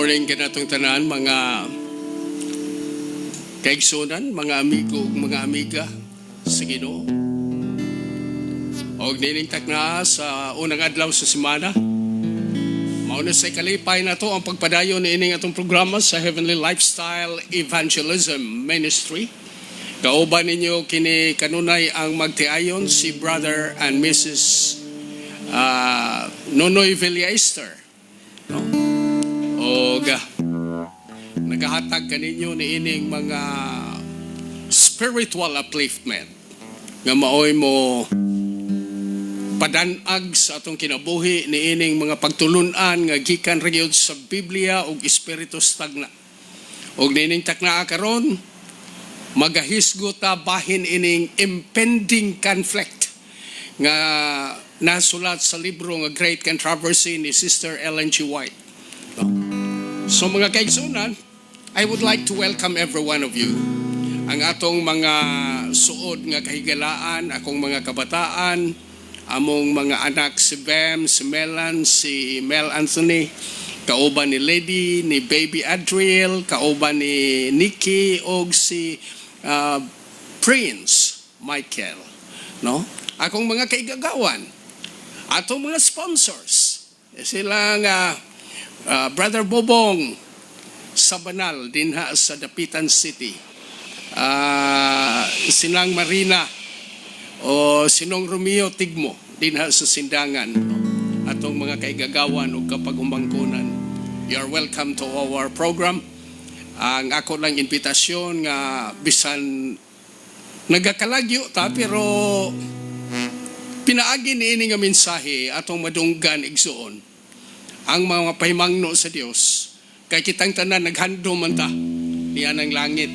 morning kanatong tanan, mga kaigsunan, mga amigo ug mga amiga sa Ginoo. Og niningtak na sa unang adlaw sa semana. Mauna sa kalipay na to ang pagpadayon niining atong programa sa Heavenly Lifestyle Evangelism Ministry. Kauban ninyo kini kanunay ang magtiayon si Brother and Mrs. Nonoy Villaister. No? Og nagahatag kaninyo niining mga spiritual upliftment nga maoy mo padanag sa atong kinabuhi niining mga pagtulunan nga gikan ra gyud sa Biblia ug Espiritu Tagna. Og niining takna karon magahisgot ta bahin ining impending conflict nga nasulat sa libro nga Great Controversy ni Sister Ellen G. White. So mga kaigsunan, I would like to welcome every one of you. Ang atong mga suod nga kahigalaan, akong mga kabataan, among mga anak si Bam, si Melan, si Mel Anthony, kauban ni Lady, ni Baby Adriel, kauban ni Nikki, og si Prince Michael. No? Akong mga kaigagawan, atong mga sponsors, sila nga Brother Bobong sa Banal dinha sa Dapitan City, Sinang Marina o Sinong Romeo Tigmo dinha sa Sindangan, no? Atong mga kaigagawan o kapagumangkunan, you are welcome to our program. Ang ako lang imbitasyon nga bisan nagakalagyo ta pero pinaagi niini nga mensahe atong madunggan igsuon ang mga pahimangno sa Dios. Kay kitang tanan naghandom man ta niya ng langit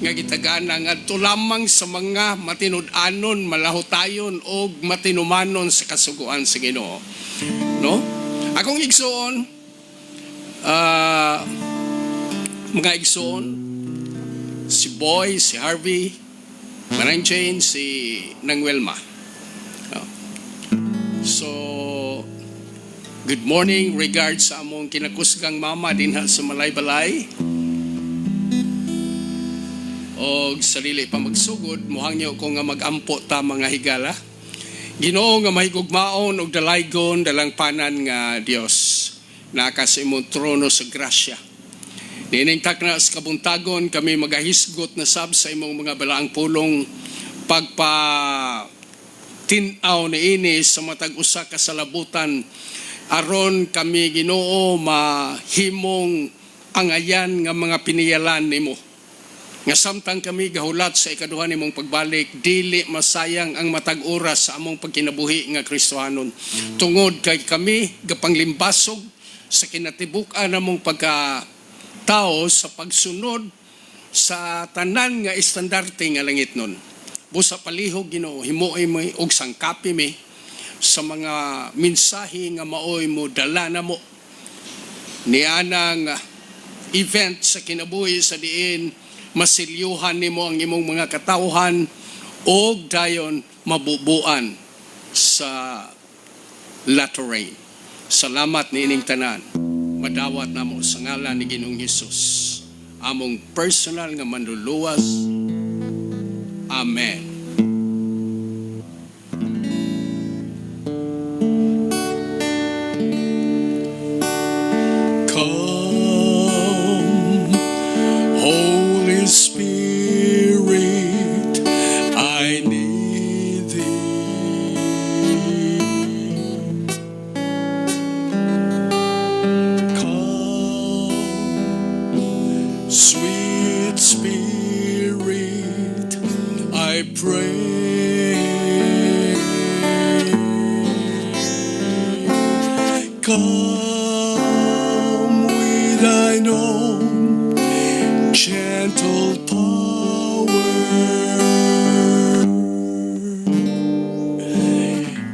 nga gitagana ngadto lamang sa mga matinud-anon, malahutayon o matinumanon sa kasuguan sa Ginoo. No? Akong igsuon, mga igsuon, si Boy, si Harvey, Manang Jane, si Nang Wilma. No? So, good morning, regards sa among kinakusgang mama dinha sa Malay-Balay. Og sarili pa magsugod, muhangyo ko nga magampo ta mga higala. Ginoo nga mahigugmaon og dalaygon dalang panan nga Dios. Naka sa imong trono sa grasya. Nining takna sa kabuntagon kami magahisgot na sab sa imong mga balaang pulong pagpa tinaw niini sa matag usa ka salabutan aron kami Ginoo mahimong angayan nga mga piniyalan nimo. Nga samtang kami gahulat sa ikaduha nimong pagbalik, dili masayang ang matag oras sa among pagkinabuhi nga Kristohanon. Tungod kay kami gapanglimbasog sa kinatibuk-an namong pagkatao sa pagsunod sa tanan nga estandarte nga langit nun. Busa palihog Ginoo, himuoy mo og sangkapi mi sa mga mensahe nga maoy mo dala na mo nianang event sa kinabuhi sa diin masilyuhan nimo ang imong mga katawhan o dayon mabubuan sa latter rain. Salamat niining tanan. Madawat namo sa ngalan ni Ginoong Hesus, among personal nga manluluwas. Amen. Spirit, I need thee. Come, sweet Spirit, I pray. Come with thine own gentle power,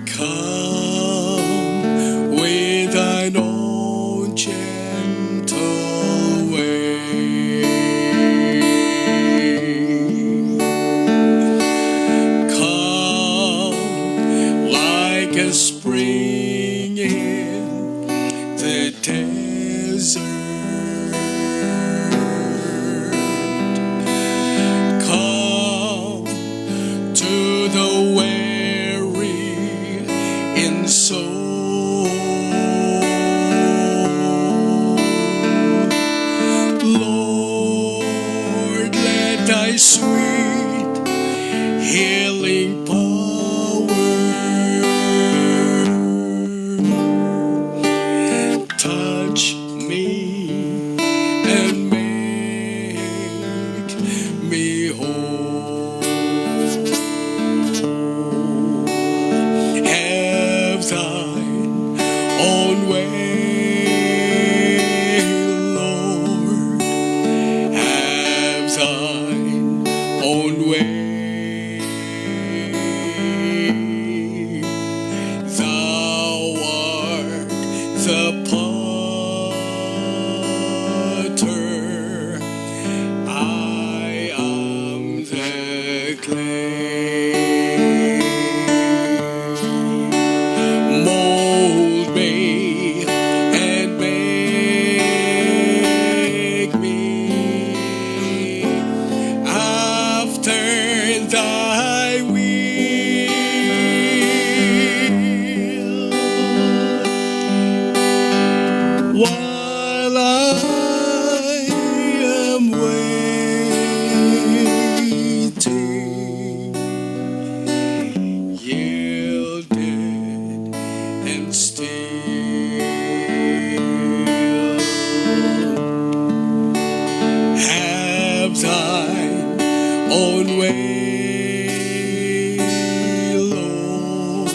come with thine own gentle way, come like a spring in the desert. the potter, I am the clay. Mold me and make me after thy will, while I am waiting, yielded and still, have thine own way, Lord,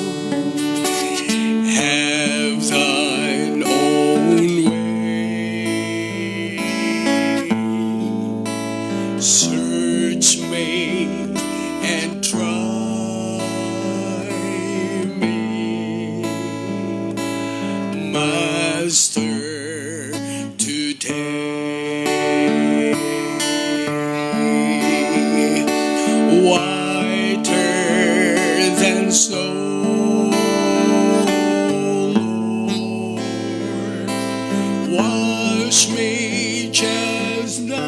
have thine own way. Search me and try me, Master, today. Whiter than snow, Lord, wash me just now,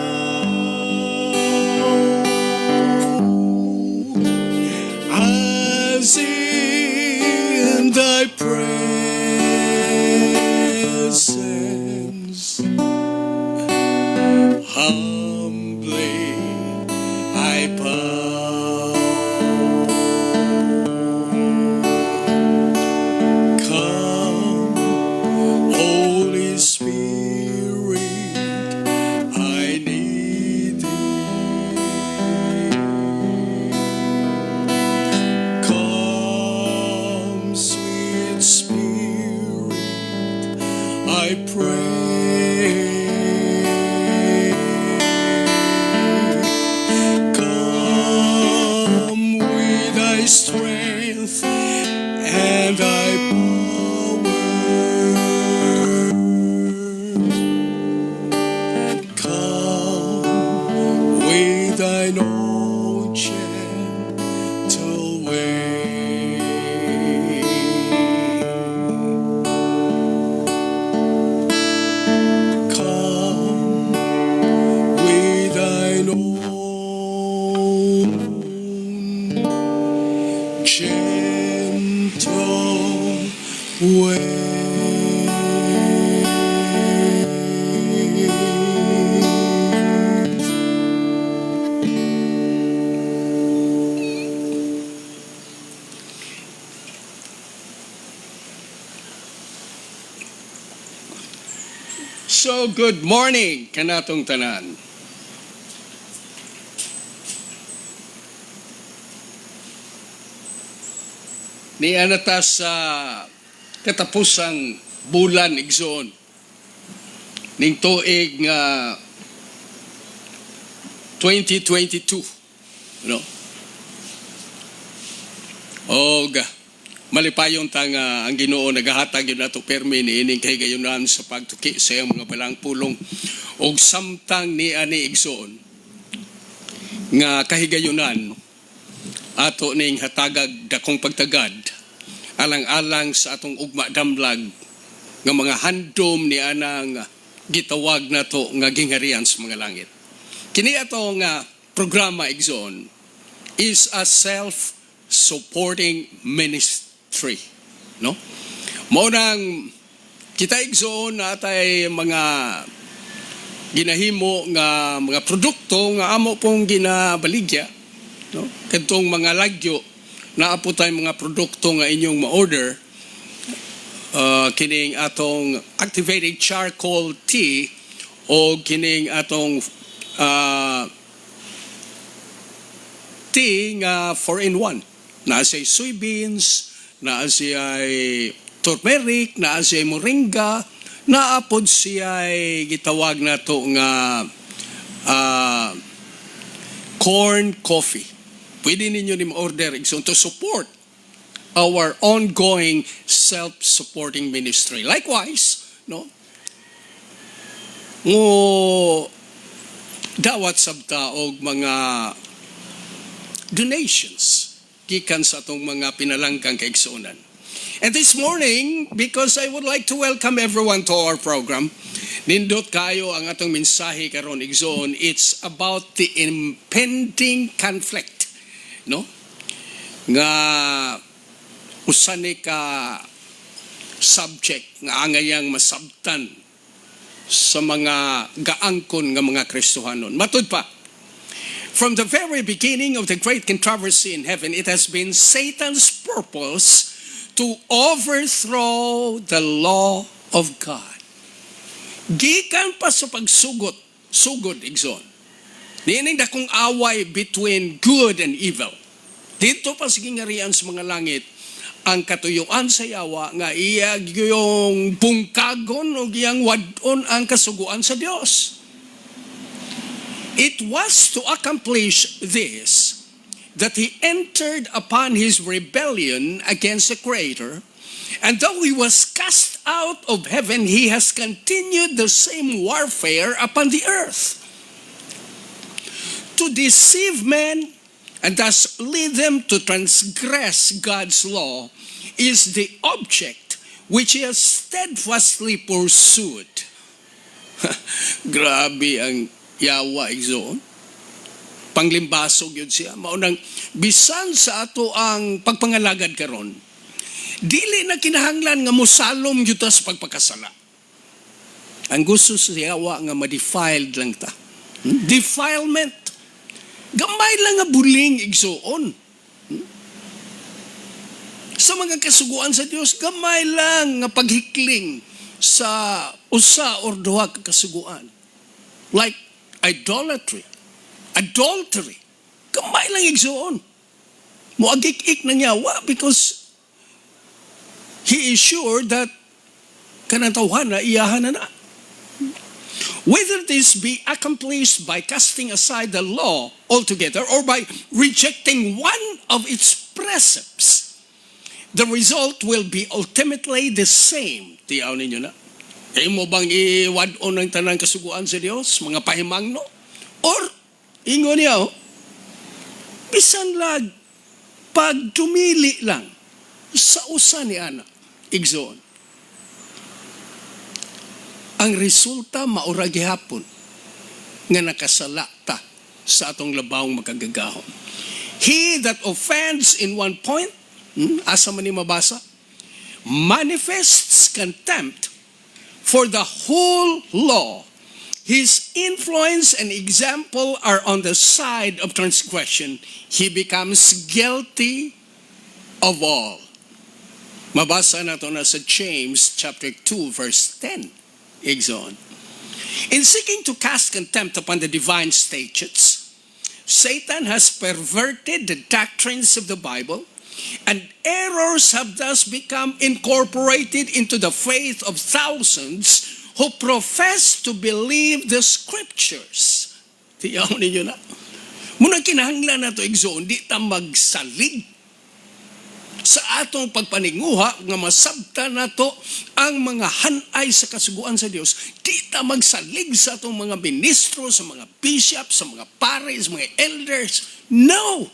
as in thy presence humbly I bow. Come, Holy Spirit, I need thee. Come, sweet Spirit, I pray. Come with thy strength and thy power. Come with thine own gentle way. Come with thine own gentle way. So, good morning kanatong tanan. Niya na ta sa katapusang bulan igsoon ning tuig nga 2022, no? Og malipayon ta nga ang Ginoo nagahatag yun nato permi niining kahigayunan sa pagtuki sa iyang mga balang pulong, og samtang niya ni igsoon nga kahigayunan ato ning hatagag dakong pagtagad alang-alang sa atong ugma damlag nga mga handom ni anang gitawag nato nga gingharian sa mga langit. Kini ato nga programa igsoon is a self-supporting ministry, no? Mao nang kita igsoon natay mga ginahimo nga mga produkto nga amo pong ginabaligya, no? Kadtong mga lagyo naapo tay mga produkto nga inyong ma-order, kining atong activated charcoal tea o kining atong tea nga 4-in-1. Naa siya soybeans, naa siya turmeric, naa siya moringa, naapod siya gitawag na to nga corn coffee. Pwede ninyo ni ma-order igsoon to support our ongoing self-supporting ministry. Likewise, no? Mo dawat sabta og mga donations gikan sa atong mga pinalangkang kaigsuonan. And this morning, because I would like to welcome everyone to our program, nindot kayo ang atong mensahe karon igsoon. It's about the impending conflict, no? Nga usa ni ka subject nga angayang masabtan sa mga gaangkon nga mga Kristohanon. Matud pa, from the very beginning of the great controversy in heaven, it has been Satan's purpose to overthrow the law of God. Gikan pa sa sugod igsoon. Diining dakong away between good and evil. Dito pa sa gingarian sa mga langit, ang katuyuan sa yawa nga iya yung bungkagon o giyang wadon ang kasuguan sa Dios. It was to accomplish this that he entered upon his rebellion against the Creator, and though he was cast out of heaven, he has continued the same warfare upon the earth to deceive men and thus lead them to transgress God's law is the object which he has steadfastly pursued. Grabe ang yawa igsoon. Panglimbasog yun siya. Maunang bisan sa ato ang pagpangalagad karon, dili na kinahanglan nga mosalom yun sa pagpakasala. Ang gusto sa yawa nga ma-defiled lang ta. Defilement. Gamay lang nga buling igsoon. Sa mga kasuguan sa Dios, gamay lang nga paghikling sa usa or duha ka kasuguan. Like idolatry, adultery. Gamay lang igsoon. Moagik-ik ng yawa because he is sure that kanang tawhana iyahan na. Whether this be accomplished by casting aside the law altogether or by rejecting one of its precepts, the result will be ultimately the same. Tiyaw ninyo na. Kaya mo bang iwadon ng tanang kasuguan sa Diyos? Mga pahimangno? Or, ingon niya, bisan lag, pag dumili lang sa usa ni ana, igsoon. Ang resulta maura gihapon nga nakasala ta sa atong labawong makagagahom. He that offends in one point, asa man ni mabasa, manifests contempt for the whole law. His influence and example are on the side of transgression. He becomes guilty of all. Mabasa nato na sa James chapter 2 verse 10. Igsoon. In seeking to cast contempt upon the divine statutes, Satan has perverted the doctrines of the Bible, and errors have thus become incorporated into the faith of thousands who profess to believe the scriptures. Tiyaw ninyo na. Muna kinahanglan na ito, igsoon, di ta magsalig sa atong pagpaninguha nga masabta nato ang mga hanay sa kasuguan sa Dios. Di ta magsalig sa atong mga ministro, sa mga bishop, sa mga pares, mga elders. No!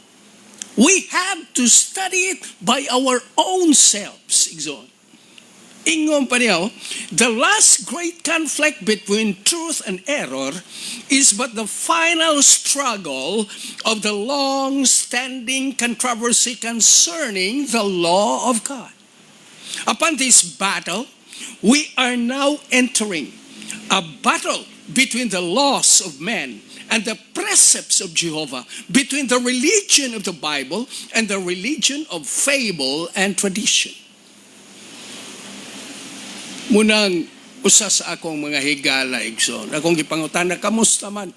We have to study it by our own selves. Ingon pa niya, the last great conflict between truth and error is but the final struggle of the long-standing controversy concerning the law of God. Upon this battle, we are now entering a battle between the laws of men and the precepts of Jehovah, between the religion of the Bible and the religion of fable and tradition. Munang usa sa akong mga higala, igsoon, akong gipangutana, kamusta man?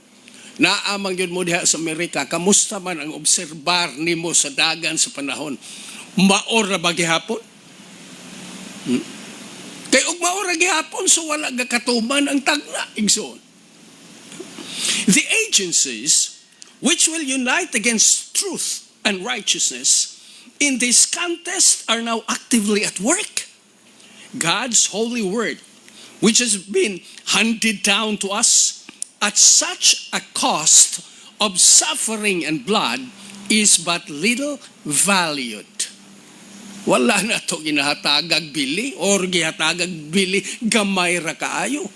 Naamang yun mo diha sa Amerika, kamusta man ang obserbar nimo sa dagan sa panahon? Maora ba gihapon? Kay og maora gihapon, so wala gakatuman ang tagna, igsoon. The agencies which will unite against truth and righteousness in this contest are now actively at work. God's holy word, which has been handed down to us at such a cost of suffering and blood, is but little valued. Wala na to ginahatagag bili or gihatagag bili gamay ra kaayo.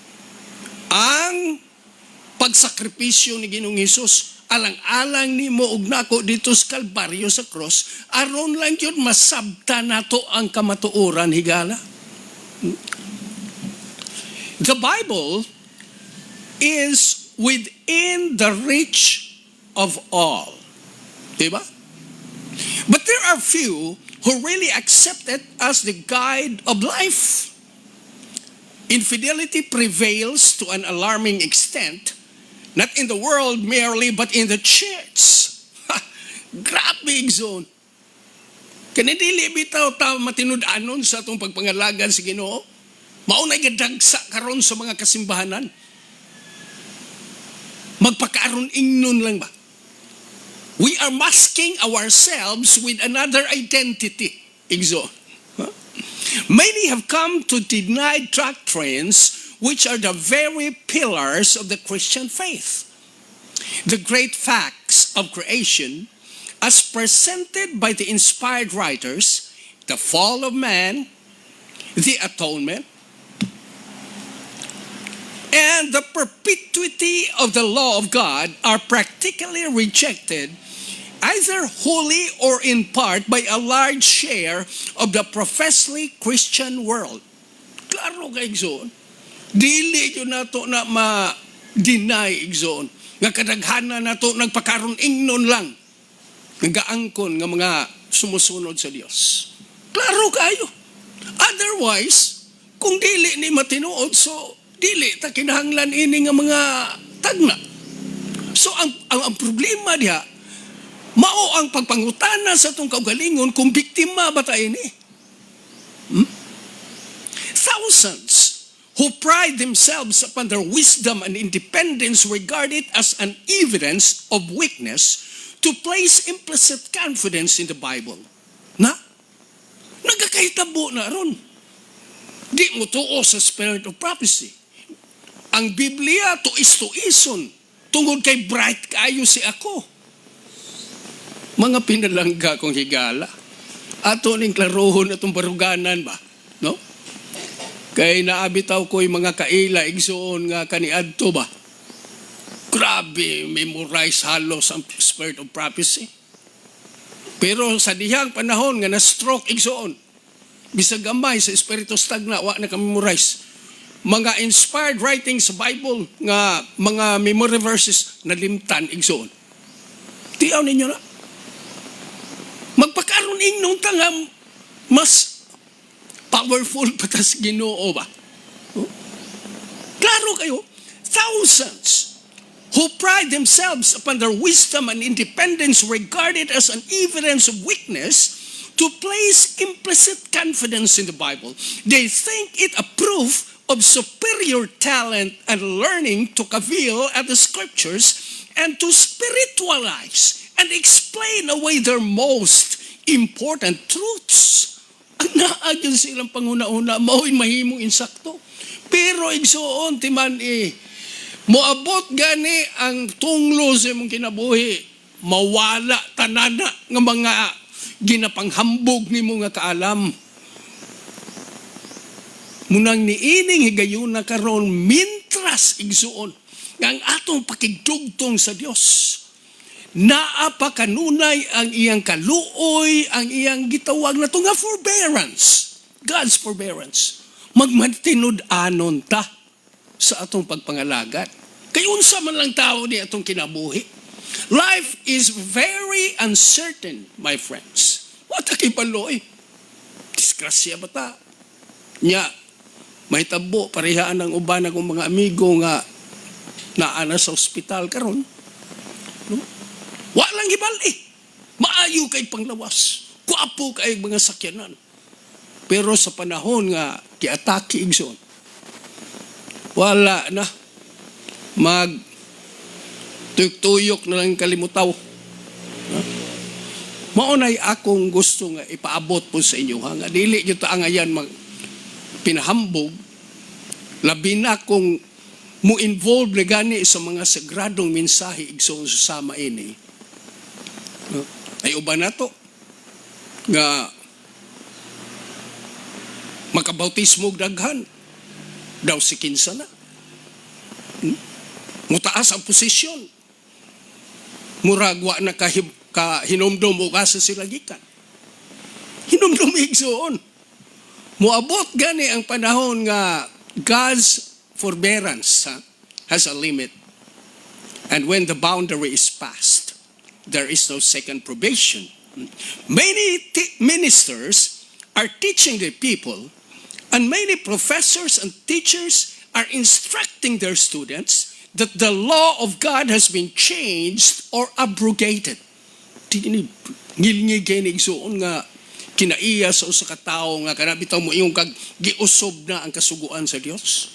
Ang pagsakripisyo ni Ginoong Hesus, alang-alang ni mo og nako dito sa Kalbaryo sa cross, aron lang yun masabta nato ang kamatuoran higala. The Bible is within the reach of all. Diba? But there are few who really accept it as the guide of life. Infidelity prevails to an alarming extent, not in the world merely, but in the church. Grabe, igsoon. Kanidili bitaw ta matinud-anon sa atong pagpangalagan sa Ginoo. Maunay gadagsa karon sa mga kasimbahanan. Magpakaaron ingnon lang ba? We are masking ourselves with another identity. Igsoon. Many have come to deny doctrines which are the very pillars of the Christian faith. The great facts of creation, as presented by the inspired writers, the fall of man, the atonement, and the perpetuity of the law of God are practically rejected, either wholly or in part, by a large share of the professedly Christian world. Klaro ka, igsoon. Dili yun nato na ma-deny, igsoon. Nga kadaghanan nato nagpakaroon ingnon lang. Nagaangkon nga mga sumusunod sa Dios. Klaro kayo. Otherwise, kung dili ni matinuod, so dili ta kinahanglan ini nga mga tagna. So ang problema diha, mao ang pagpangutana sa itong kaugalingon kung biktima ba tayo ini. Thousands who pride themselves upon their wisdom and independence regard it as an evidence of weakness to place implicit confidence in the Bible. Nagkakahitabo na ron. Di mo tuo sa spirit of prophecy. Ang Biblia tuis-tuison tungod kay bright kayo si ako. Mga pinalangga kong higala. Ato ning klarohon atong baruganan ba? No? Kay naabitaw ko'y mga kaila igsoon nga kaniadto ba? Grabe, memorize halos ang spirit of prophecy. Pero sa dihang panahon nga na-stroke igsoon, bisag gamay sa espiritu stagna, wa na ka-memorize. Mga inspired writings sa Bible nga mga memory verses na limtan igsoon. Tiyaw ninyo na. Magpakaroon ingnon nga mas powerful patas Ginoo ba? Klaro kayo, thousands who pride themselves upon their wisdom and independence regard it as an evidence of weakness to place implicit confidence in the Bible. They think it a proof of superior talent and learning to cavil at the scriptures and to spiritualize and explain away their most important truths. Ang naagyan silang panguna-una, mao'y mahimong insakto. Pero igsoon, timan moabot gani ang tunglo sa imong kinabuhi, mawala tanana ng mga ginapanghambog ni mo nga kaalam. Munang niining higayuna karon mintras igsuon nga ang atong pakigdugtong sa Dios. Naa pa kanunay ang iyang kaluoy, ang iyang gitawag na nga forbearance. God's forbearance. Magmatinud-anon ta sa atong pagpangalagat. Kay unsa man lang tao ni atong kinabuhi. Life is very uncertain, my friends. What a kipaloy. Disgrasya ba ta? Nya, may tabo, parehaan ng uban akong mga amigo nga naana sa ospital karon. No? Walang hibali. Maayo kay panglawas. Kuapo kay mga sakyanan. Pero sa panahon nga kiatake igsoon, wala na. Tuyok-tuyok na lang kalimutaw. Maunay akong gusto nga ipaabot po sa inyo, ha? Nga dili nyo ta ngayon pinahambog, labi na kung mo-involve na gani sa mga sagradong mensahe igsoon sa sama ini. Ay uban na to, nga makabautismo daghan, daw si kinsa na. Mutaas ang posisyon. Muragwa na hinumdum o kasa sila gikan. Hinumdum igsoon. Muabot gani ang panahon nga God's forbearance has a limit. And when the boundary is passed, there is no second probation. Many ministers are teaching the people, and many professors and teachers are instructing their students that the law of God has been changed or abrogated. Ngilngigay ni igsoon nga kinaiya sa usa ka tawo nga kanabitaw mo iyong giusob na ang kasuguan sa Dios.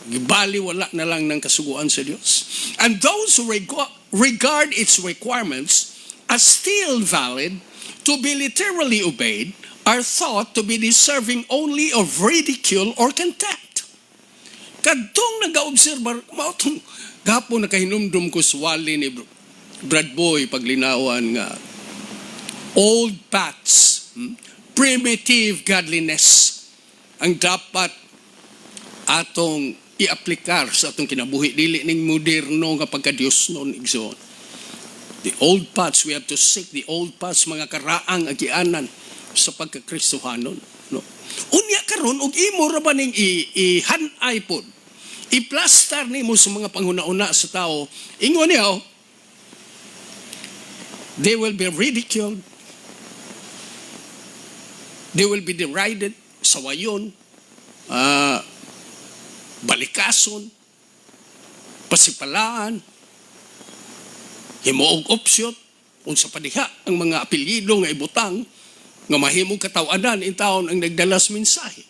Gibali wala na lang ng kasuguan sa Dios. And those who regard its requirements as still valid to be literally obeyed are thought to be deserving only of ridicule or contempt. Kadtong nag-obserbar, mautong gapo nakahinumdum ko swali ni Brad Boy paglinawan nga old paths, primitive godliness ang dapat atong i-aplikar sa atong kinabuhi, dili ning moderno nga pagka-Dios noon igsoon. The old paths, we have to seek the old paths, mga karaang agianan sa pagka-Kristohanon. No? Unya karon og imo ra ba ning i-hanay pod, i-plaster nimo sa mga panghuna-una sa tao, ingon niya, they will be ridiculed, they will be derided, sawayon, balikason, pasipalaan, himuog opsyot, unsa pa diha ang mga apelyido nga ibutang nga mahimong katawanan in taon ang nagdalas mensahe.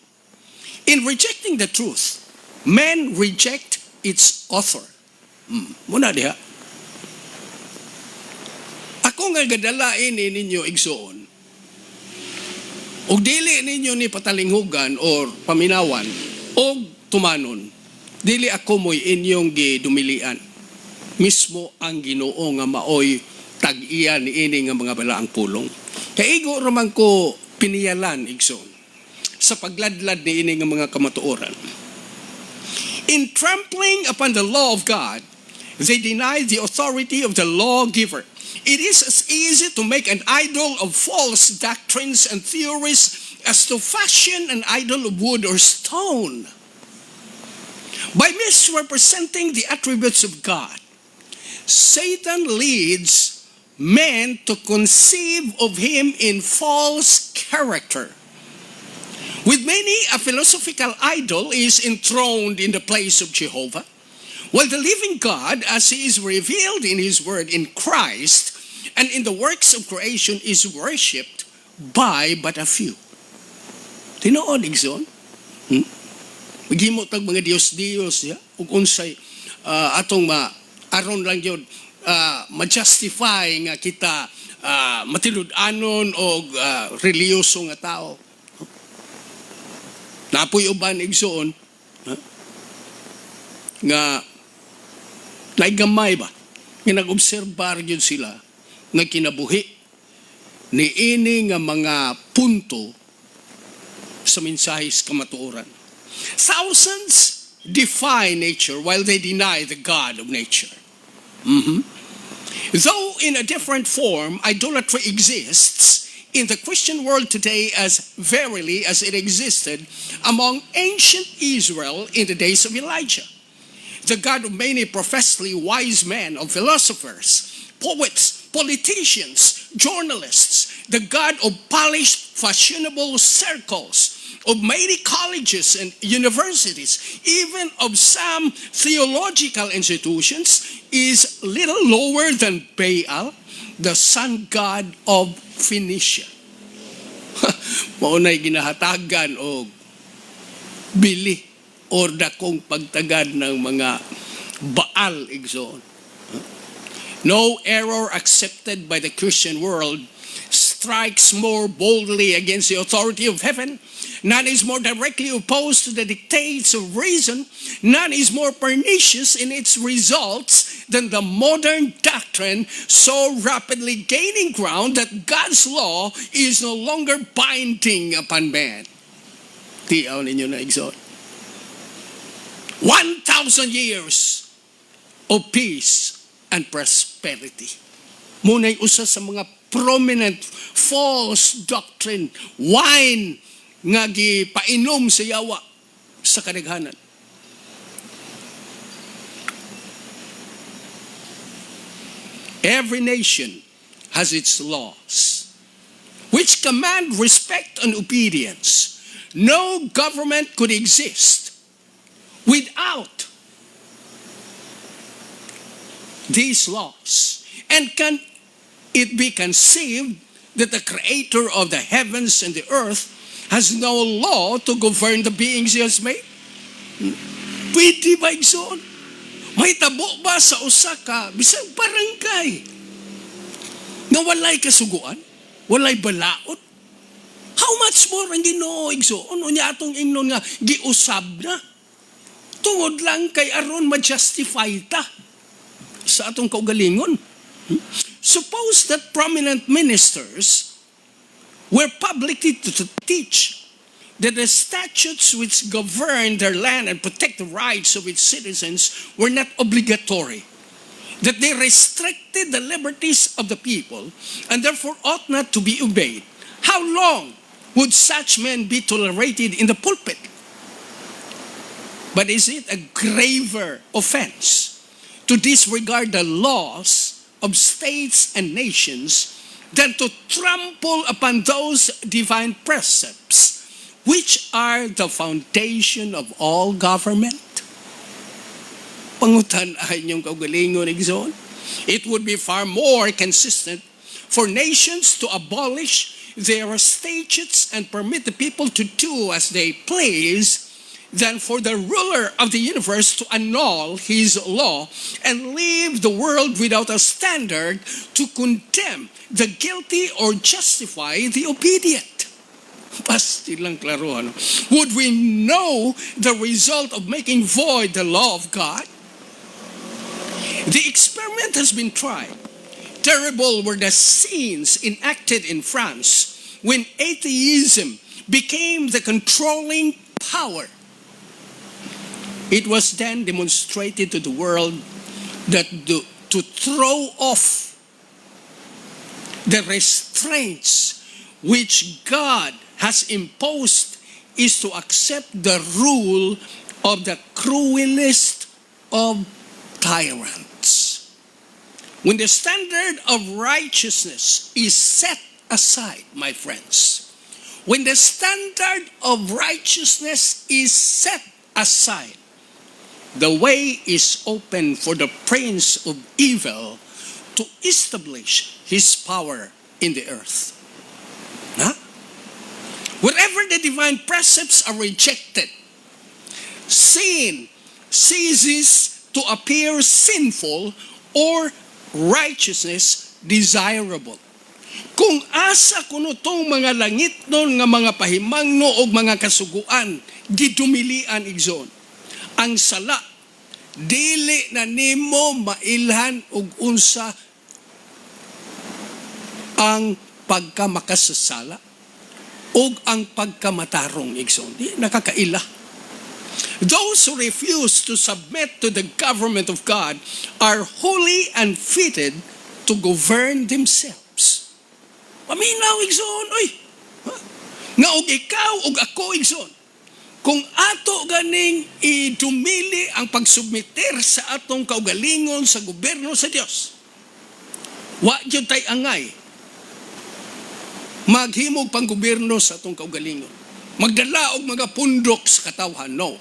In rejecting the truth, men reject its author. Muna diha. Ako nga gadalain ninyo igsoon, og dili ninyo ni patalinghugan or paminawan og tumanon, dili ako mo'y inyong gidumilian. Mismo ang Ginoo nga maoy tag-iya ni ini nga mga balaang pulong. Kaigo raman ko piniyalan igsoon sa pagladlad ni ini nga mga kamatuoran. In trampling upon the law of God, they deny the authority of the lawgiver. It is as easy to make an idol of false doctrines and theories as to fashion an idol of wood or stone. By misrepresenting the attributes of God, Satan leads men to conceive of him in false character. With many, a philosophical idol is enthroned in the place of Jehovah, while the living God, as he is revealed in his word in Christ and in the works of creation, is worshipped by but a few. Tinuod igsoon? Maghimo tag mga Dios-Dios, ya? Ug unsay atong aron lang yun ma-justify nga kita matilud-anon o reliyoso nga tao. Napoy uban igsoon nga naigamay ba nga nag-obserbar yun sila nga kinabuhi ni ini nga mga punto sa mensahis kamatuoran. Thousands defy nature while they deny the God of nature. Though in a different form, idolatry exists in the Christian world today as verily as it existed among ancient Israel in the days of Elijah. The God of many professedly wise men, of philosophers, poets, politicians, journalists, the God of polished, fashionable circles, of many colleges and universities, even of some theological institutions, is little lower than Baal, the sun god of Phoenicia. Maunay ginahatagan o bili or dakong pagtagad ng mga Baal igsoon. No error accepted by the Christian world strikes more boldly against the authority of heaven. None is more directly opposed to the dictates of reason. None is more pernicious in its results than the modern doctrine so rapidly gaining ground that God's law is no longer binding upon man. Tiyaw ninyo na exhort. 1,000 years of peace and prosperity. Muna'y usa sa mga prominent false doctrine, wine nga gipainom sa yawa sa kadaghanan. Every nation has its laws, which command respect and obedience. No government could exist without these laws. And can it be conceived that the creator of the heavens and the earth has no law to govern the beings he has made? Pwede ba igsoon? May tabo ba sa usa ka bisag barangay nga walay kasuguan? Walay balaod? How much more ang Ginoo igsoon? Unya atong ingnon nga giusab na. Tungod lang kay aron ma-justify ta sa atong kaugalingon. Suppose that prominent ministers were publicly to teach that the statutes which govern their land and protect the rights of its citizens were not obligatory, that they restricted the liberties of the people and therefore ought not to be obeyed. How long would such men be tolerated in the pulpit? But is it a graver offense to disregard the laws of states and nations than to trample upon those divine precepts which are the foundation of all government? Pangutan ay inyong kaugalingon, igsoon. It would be far more consistent for nations to abolish their statutes and permit the people to do as they please than for the ruler of the universe to annul his law and leave the world without a standard to condemn the guilty or justify the obedient. Pastilang klaro, ano? Would we know the result of making void the law of God? The experiment has been tried. Terrible were the scenes enacted in France when atheism became the controlling power. It was then demonstrated to the world that to throw off the restraints which God has imposed is to accept the rule of the cruelest of tyrants. When the standard of righteousness is set aside, my friends, when the standard of righteousness is set aside, the way is open for the prince of evil to establish his power in the earth. Huh? Wherever the divine precepts are rejected, sin ceases to appear sinful or righteousness desirable. Kung asa kuno tong mga langit nun nga mga pahimangno og mga kasuguan, gidumilian igsoon. Ang sala, dili na nimo mailhan og unsa ang pagkamakasasala o ang pagkamatarong igsoon. Di nakakaila. Those who refuse to submit to the government of God are wholly unfitted to govern themselves. Paminaw igsoon, oy. Nga og ikaw og ako igsoon. Kung ato ganing idumili ang pagsubmiter sa atong kaugalingon sa gobyerno sa Dios, wa jud tay angay maghimog pang gobyerno sa atong kaugalingon. Magdala og mga pundok sa katawhan, no.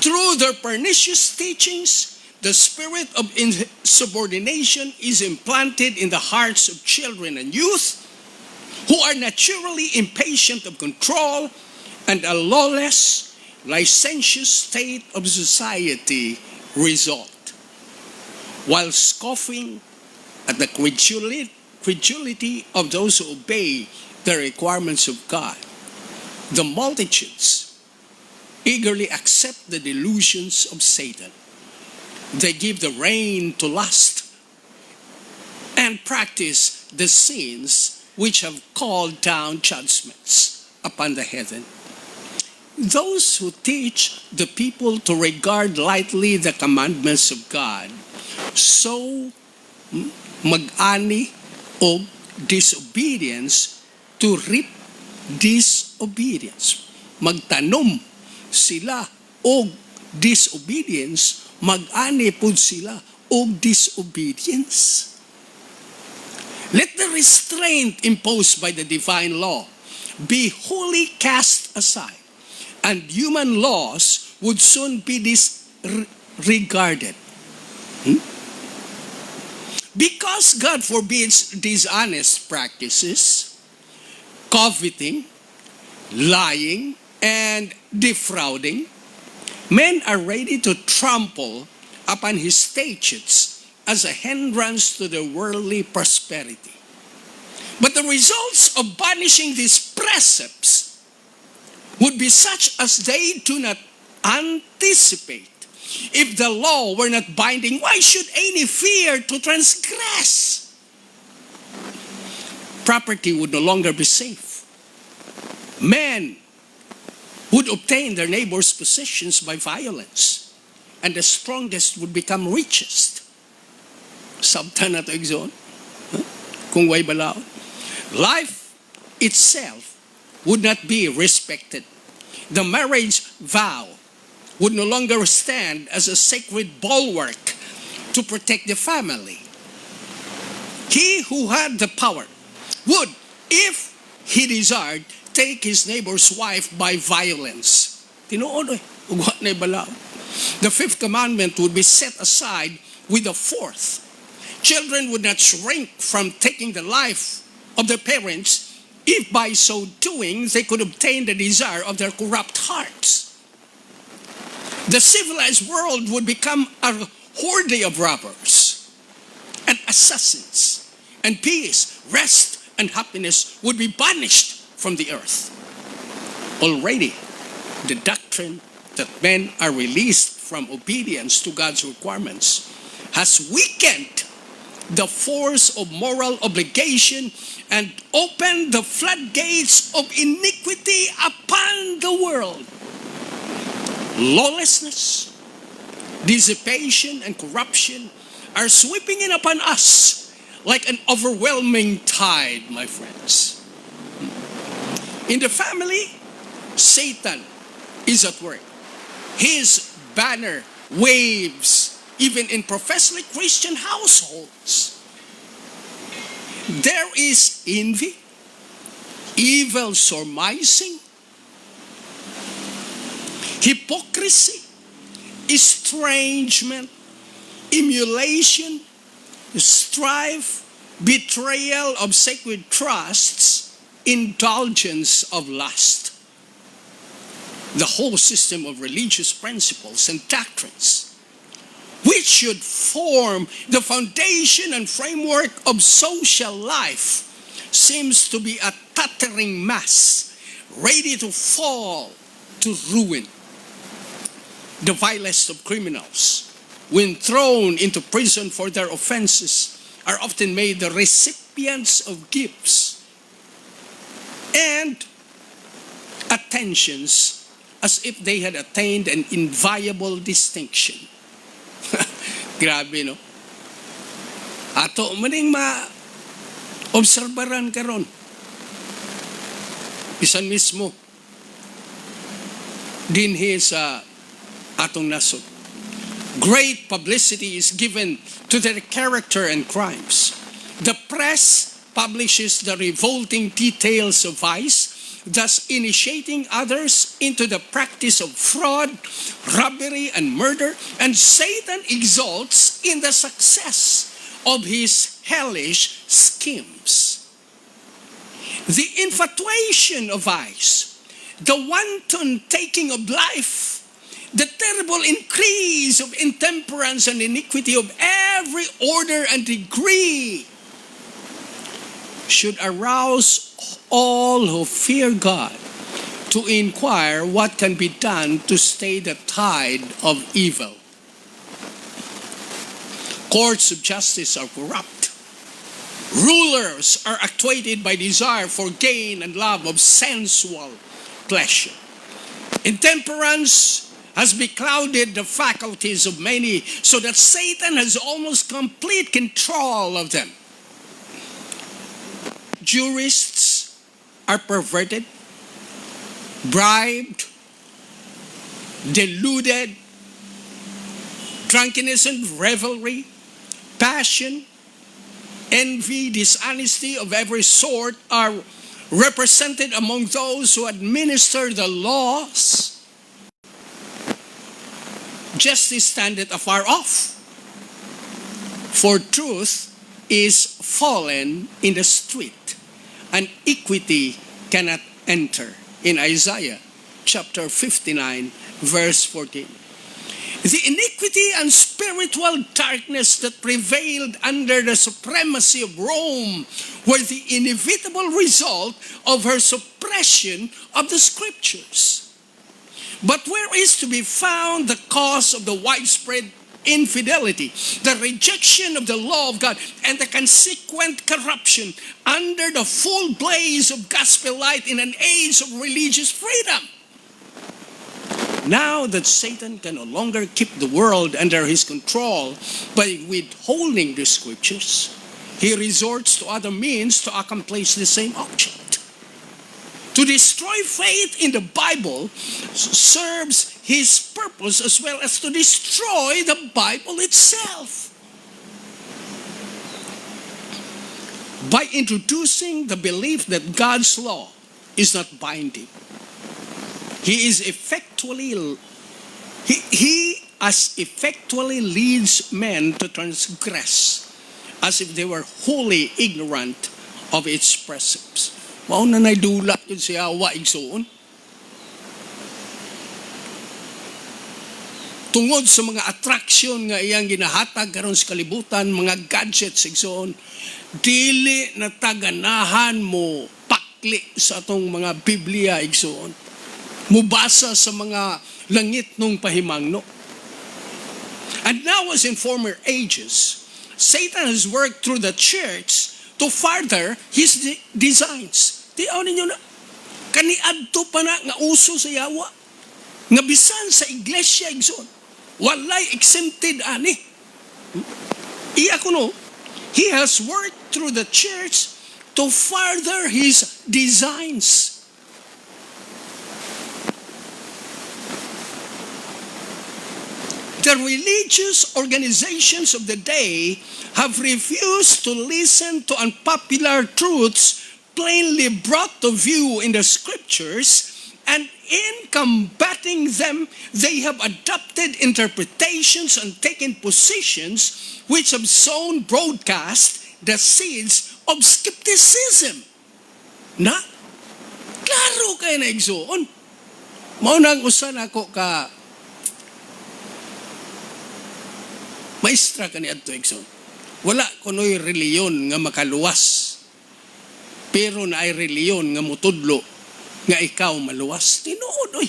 Through their pernicious teachings, the spirit of insubordination is implanted in the hearts of children and youth who are naturally impatient of control, and a lawless, licentious state of society result. While scoffing at the credulity of those who obey the requirements of God, the multitudes eagerly accept the delusions of Satan. They give the rein to lust and practice the sins which have called down judgments upon the heathen. Those who teach the people to regard lightly the commandments of God, so mag-ani o disobedience to reap disobedience. Magtanom sila og disobedience, mag-ani pud sila og disobedience. Let the restraint imposed by the divine law be wholly cast aside, and human laws would soon be disregarded. Because God forbids dishonest practices, coveting, lying, and defrauding, men are ready to trample upon his statutes as a hindrance to their worldly prosperity. But the results of banishing these precepts would be such as they do not anticipate. If the law were not binding, why should any fear to transgress? Property would no longer be safe. Men would obtain their neighbors' possessions by violence, and the strongest would become richest. Sabta na to igsoon. Kung way balaod. Life itself would not be respected. The marriage vow would no longer stand as a sacred bulwark to protect the family. He who had the power would, if he desired, take his neighbor's wife by violence. Tinuod eh, ugwa na ibalaw. The fifth commandment would be set aside with the fourth. Children would not shrink from taking the life of their parents if by so doing they could obtain the desire of their corrupt hearts. The civilized world would become a horde of robbers and assassins, and peace, rest, and happiness would be banished from the earth. Already, the doctrine that men are released from obedience to God's requirements has weakened the force of moral obligation and opened the floodgates of iniquity upon the world. Lawlessness, dissipation, and corruption are sweeping in upon us like an overwhelming tide, my friends. In the family, Satan is at work. His banner waves even in professedly Christian households. There is envy, evil surmising, hypocrisy, estrangement, emulation, strife, betrayal of sacred trusts, indulgence of lust. The whole system of religious principles and doctrines, which should form the foundation and framework of social life, seems to be a tottering mass, ready to fall to ruin. The vilest of criminals, when thrown into prison for their offenses, are often made the recipients of gifts and attentions as if they had attained an inviolable distinction. Grabe, no? Ato maning ma-obserbaran karon. Bisan mismo dinhi sa atong nasod. Great publicity is given to their character and crimes. The press publishes the revolting details of vice, thus initiating others into the practice of fraud, robbery, and murder, and Satan exults in the success of his hellish schemes. The infatuation of vice, the wanton taking of life, the terrible increase of intemperance and iniquity of every order and degree should arouse all who fear God to inquire what can be done to stay the tide of evil. Courts of justice are corrupt. Rulers are actuated by desire for gain and love of sensual pleasure. Intemperance has beclouded the faculties of many, so that Satan has almost complete control of them. Jurists are perverted, bribed, deluded. Drunkenness and revelry, passion, envy, dishonesty of every sort are represented among those who administer the laws. Justice standeth afar off, for truth is fallen in the street, and equity cannot enter. In Isaiah chapter 59, verse 14. The iniquity and spiritual darkness that prevailed under the supremacy of Rome were the inevitable result of her suppression of the scriptures. But where is to be found the cause of the widespread infidelity, the rejection of the law of God, and the consequent corruption under the full blaze of gospel light in an age of religious freedom? Now that Satan can no longer keep the world under his control by withholding the scriptures, he resorts to other means to accomplish the same object. To destroy faith in the Bible serves his purpose as well as to destroy the Bible itself. By introducing the belief that God's law is not binding, he as effectually leads men to transgress as if they were wholly ignorant of its precepts. Mao na naidula yun siya wa igsoon. Tungod sa mga attraction nga iyang ginahatag karon sa kalibutan, mga gadgets igsoon, dili na taganahan mo pakli sa atong mga Biblia igsoon. Mubasa sa mga langit nung pahimangno. And now, as in former ages, Satan has worked through the church to further his designs. Tiyaw ninyo na, kaniadto pa na nga uso sa yawa, nga bisan sa iglesia igsoon, walay exempted ani. Iya ko no, he has worked through the church to further his designs. The religious organizations of the day have refused to listen to unpopular truths plainly brought to view in the scriptures, and in combating them, they have adopted interpretations and taken positions which have sown broadcast the seeds of skepticism. Na, klaro kayo na igsoon. Maunang usan ako ka maestra ka ni adto igsoon. Wala kunoy reliyon nga makaluwas. Pero na ay reliyon nga mutudlo nga ikaw maluwas. Tinuod, oy.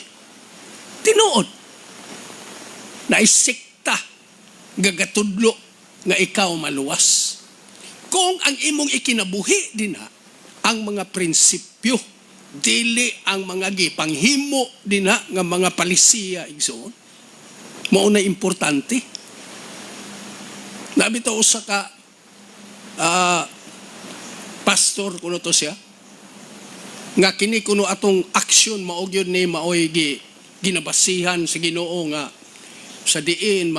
Tinuod. Na ay sikta nga gatudlo nga ikaw maluwas. Kung ang imong ikinabuhi din ang mga prinsipyo, dili ang mga gipanghimo din nga mga palisiya igsoon. Mao na importante. Nabitaw usa ka pastor kuno to siya nga kini kuno atong aksyon mao gyud ni maoy ginabasihan sa Ginoo nga sa diin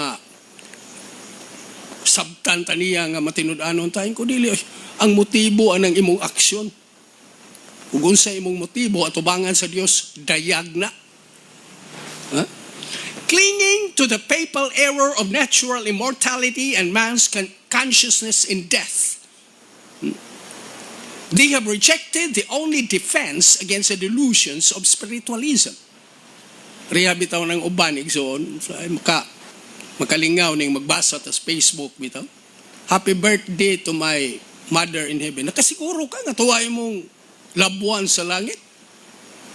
sabtan taniya nga matinud-anon tayo ko dili ang motibo anang imong aksyon ug unsa imong motibo atubangan sa Dios dayag na. Clinging to the papal error of natural immortality and man's consciousness in death, they have rejected the only defense against the delusions of spiritualism. Riha bitaw ng uban igsoon, makalingaw ning magbasa ta sa Facebook bitaw. Happy birthday to my Mother in heaven. Nakasiguro ka nga tuway mong labuan sa langit.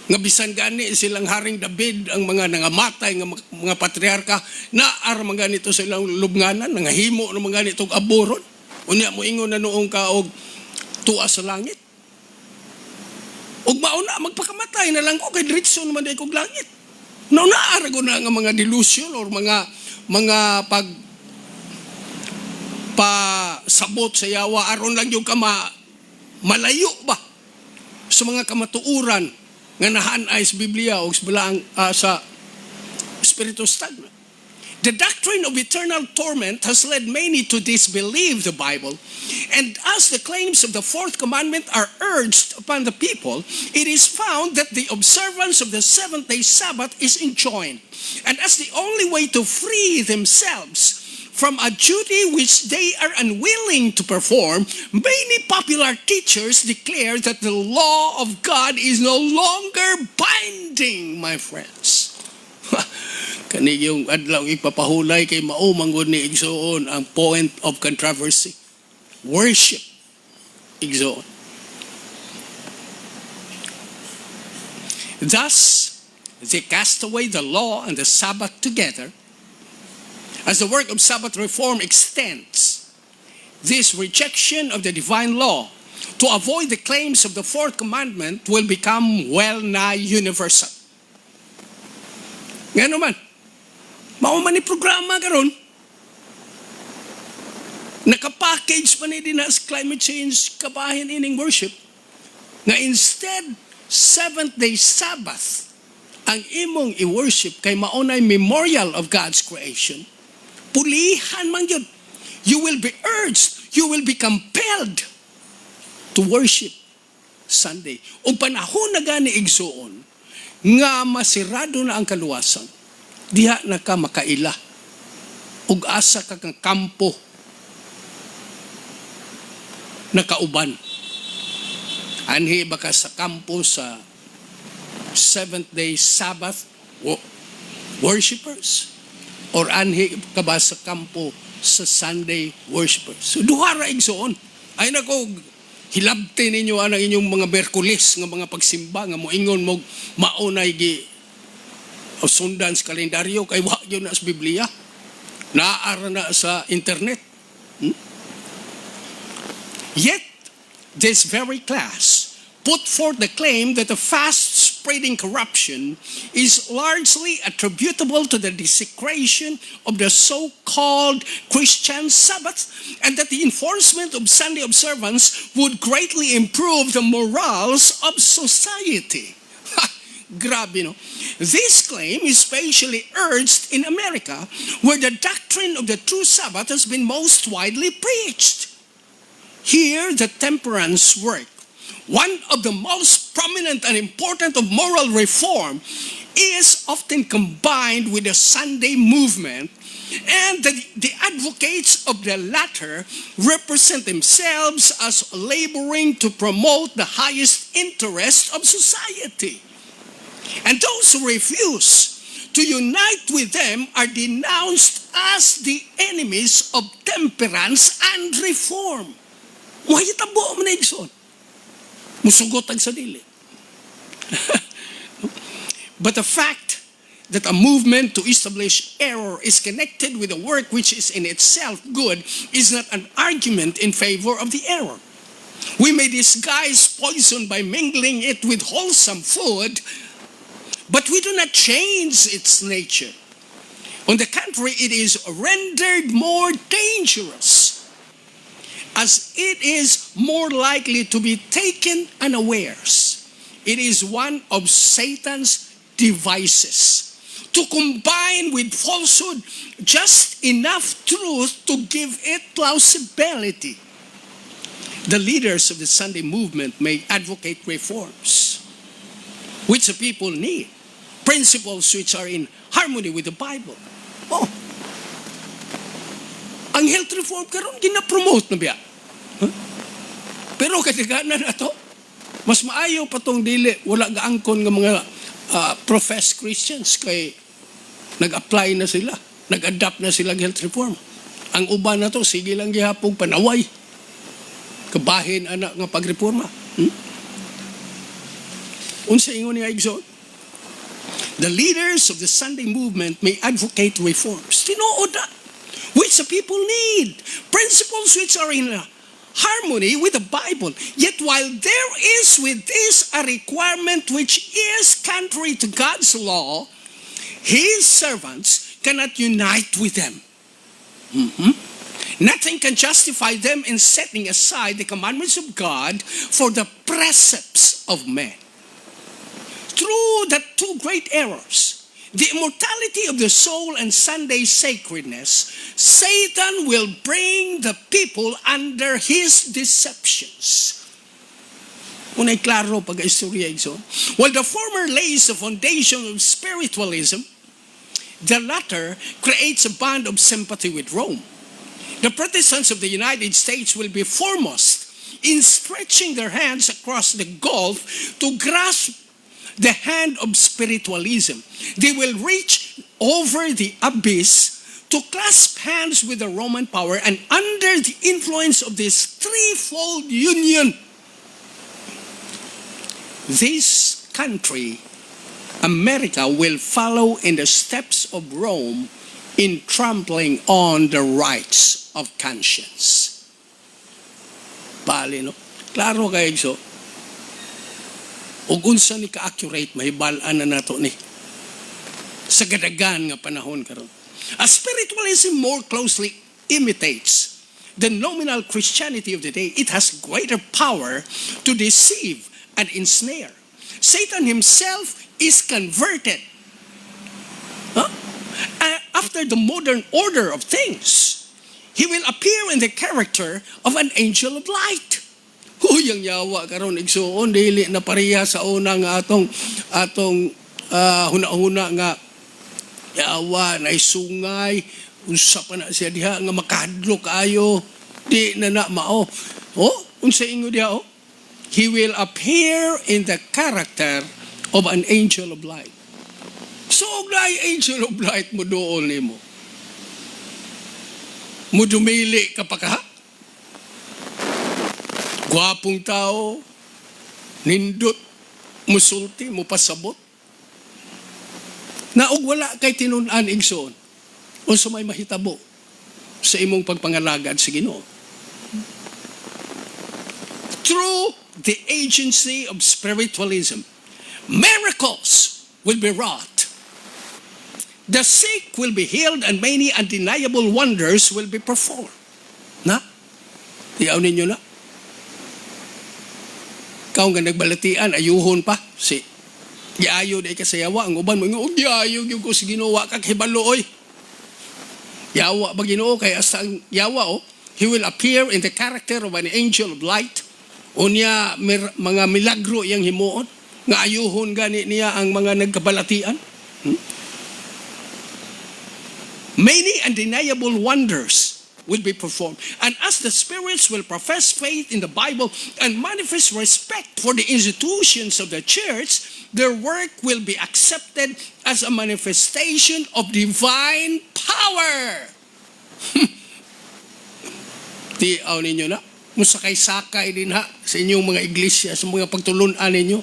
Nga bisan gani silang Haring David, ang mga nangamatay, nga mga patriarka, naar mga ganito sa ilang lubnganan, nangahimo ng mga ganitong aburon. Unya mo ingon na noong ka og tuwa sa langit. Og mauna, magpakamatay na lang ko, kay diretso naman day kog langit. Naar ko na nga mga delusion or mga pasabot sa yawa, aron lang yung malayo ba sa mga kamatuuran nga nahanay sa Biblia o sa Espiritu Santo. The doctrine of eternal torment has led many to disbelieve the Bible, and as the claims of the fourth commandment are urged upon the people, it is found that the observance of the seventh-day Sabbath is enjoined, and as the only way to free themselves from a duty which they are unwilling to perform, many popular teachers declare that the law of God is no longer binding, my friends. Kanig yung adlaw ipapahulay kay mao manggod ni igsoon ang point of controversy. Worship. Igsoon. Thus, they cast away the law and the Sabbath together. As the work of Sabbath reform extends, this rejection of the divine law to avoid the claims of the fourth commandment will become well-nigh universal. Nga naman, mauman ni programa karon. Nakapackage pa ni din as climate change kabahin ining worship. Nga instead, seventh-day Sabbath ang imong i-worship kay maunay memorial of God's creation. Pulihan man yun. You will be urged, you will be compelled to worship Sunday. O panahon na gani igsuon, nga masirado na ang kaluwasan, diha na ka makaila. Ug asa ka kang kampo na kauban. Anhi ba ka sa kampo sa seventh-day Sabbath worshipers? Or anhi ka ba sa kampo sa Sunday worshipers? So duhara igsoon. Ay nako, hilabti ninyo ang inyong mga Berkulis nga mga pagsimba nga moingon mo maunay gi sundan sa kalendaryo kay wa gyud na sa Biblia. Naara na sa internet. Yet this very class put forth the claim that the fast spreading corruption is largely attributable to the desecration of the so-called Christian Sabbath, and that the enforcement of Sunday observance would greatly improve the morals of society. Grabe, no? This claim is especially urged in America, where the doctrine of the true Sabbath has been most widely preached. Here, the temperance work, one of the most prominent and important of moral reform, is often combined with the Sunday movement, and the advocates of the latter represent themselves as laboring to promote the highest interest of society. And those who refuse to unite with them are denounced as the enemies of temperance and reform. Mahitabo mo na igsoon. Musugot ang sadili. But the fact that a movement to establish error is connected with a work which is in itself good is not an argument in favor of the error. We may disguise poison by mingling it with wholesome food, but we do not change its nature. On the contrary, it is rendered more dangerous, as it is more likely to be taken unawares. It is one of Satan's devices to combine with falsehood just enough truth to give it plausibility. The leaders of the Sunday movement may advocate reforms which the people need, principles which are in harmony with the Bible. Oh, ang health reform karon gina-promote na biya. Huh? Pero kadaghanan na to, mas maayo pa tong dili wala gaangkon nga mga professed Christians kay nag-apply na sila, nag-adapt na sila health reform. Ang uban na to sige lang gihapon panaway. Kabahin anak nga pagreforma. Unsa ingon niya igsoon? The leaders of the Sunday movement may advocate reforms. Tinuod na, which the people need. Principles which are in harmony with the Bible. Yet while there is with this a requirement which is contrary to God's law, His servants cannot unite with them. Nothing can justify them in setting aside the commandments of God for the precepts of men. Through the two great errors, the immortality of the soul and Sunday sacredness, Satan will bring the people under his deceptions. Unay klaro pag-istorya igsoon. While the former lays the foundation of spiritualism, the latter creates a bond of sympathy with Rome. The Protestants of the United States will be foremost in stretching their hands across the gulf to grasp the hand of spiritualism. They will reach over the abyss to clasp hands with the Roman power, and under the influence of this threefold union, this country, America, will follow in the steps of Rome in trampling on the rights of conscience. Bali, no? Klaro kayo so. Ug unsa ni ka-accurate mahibal-an na nato ni sa gadagan nga panahon karon. As spiritualism more closely imitates the nominal Christianity of the day, it has greater power to deceive and ensnare. Satan himself is converted after the modern order of things. He will appear in the character of an angel of light. Kuyang yawa karon igsuon dili na pareha sa una nga atong huna-huna nga yawa na sungay unsa pa na siya diha nga makadlo kaayo di na mao. Unsa ingo diha He will appear in the character of an angel of light. So nay angel of light mo doon nimo. Mo dumili ka pa ka? Gwapong tao, nindot, musulti, mupasabot. Naog wala kay tinun-an igsoon. O sa may mahitabo sa imong pagpangalagad sa Ginoo. Through the agency of spiritualism, miracles will be wrought. The sick will be healed and many undeniable wonders will be performed. Na? Tiyaw ninyo na? Kau nga nagbalatian, ayuhon pa. Giayo day ka sa yawa. Ang uban mo, giayo yung ko si Ginoo kag hibalo oy. Yawa ba Ginoo kay hasta ang yawa he will appear in the character of an angel of light. Unya mga milagro yang himuon nga ayuhon gani niya ang mga nagkabalatian. Many undeniable wonders will be performed. And as the spirits will profess faith in the Bible and manifest respect for the institutions of the church, their work will be accepted as a manifestation of divine power. Tiyaw ninyo na? Musakay-sakay din ha sa inyong mga iglesia, sa mga pagtulunan ninyo.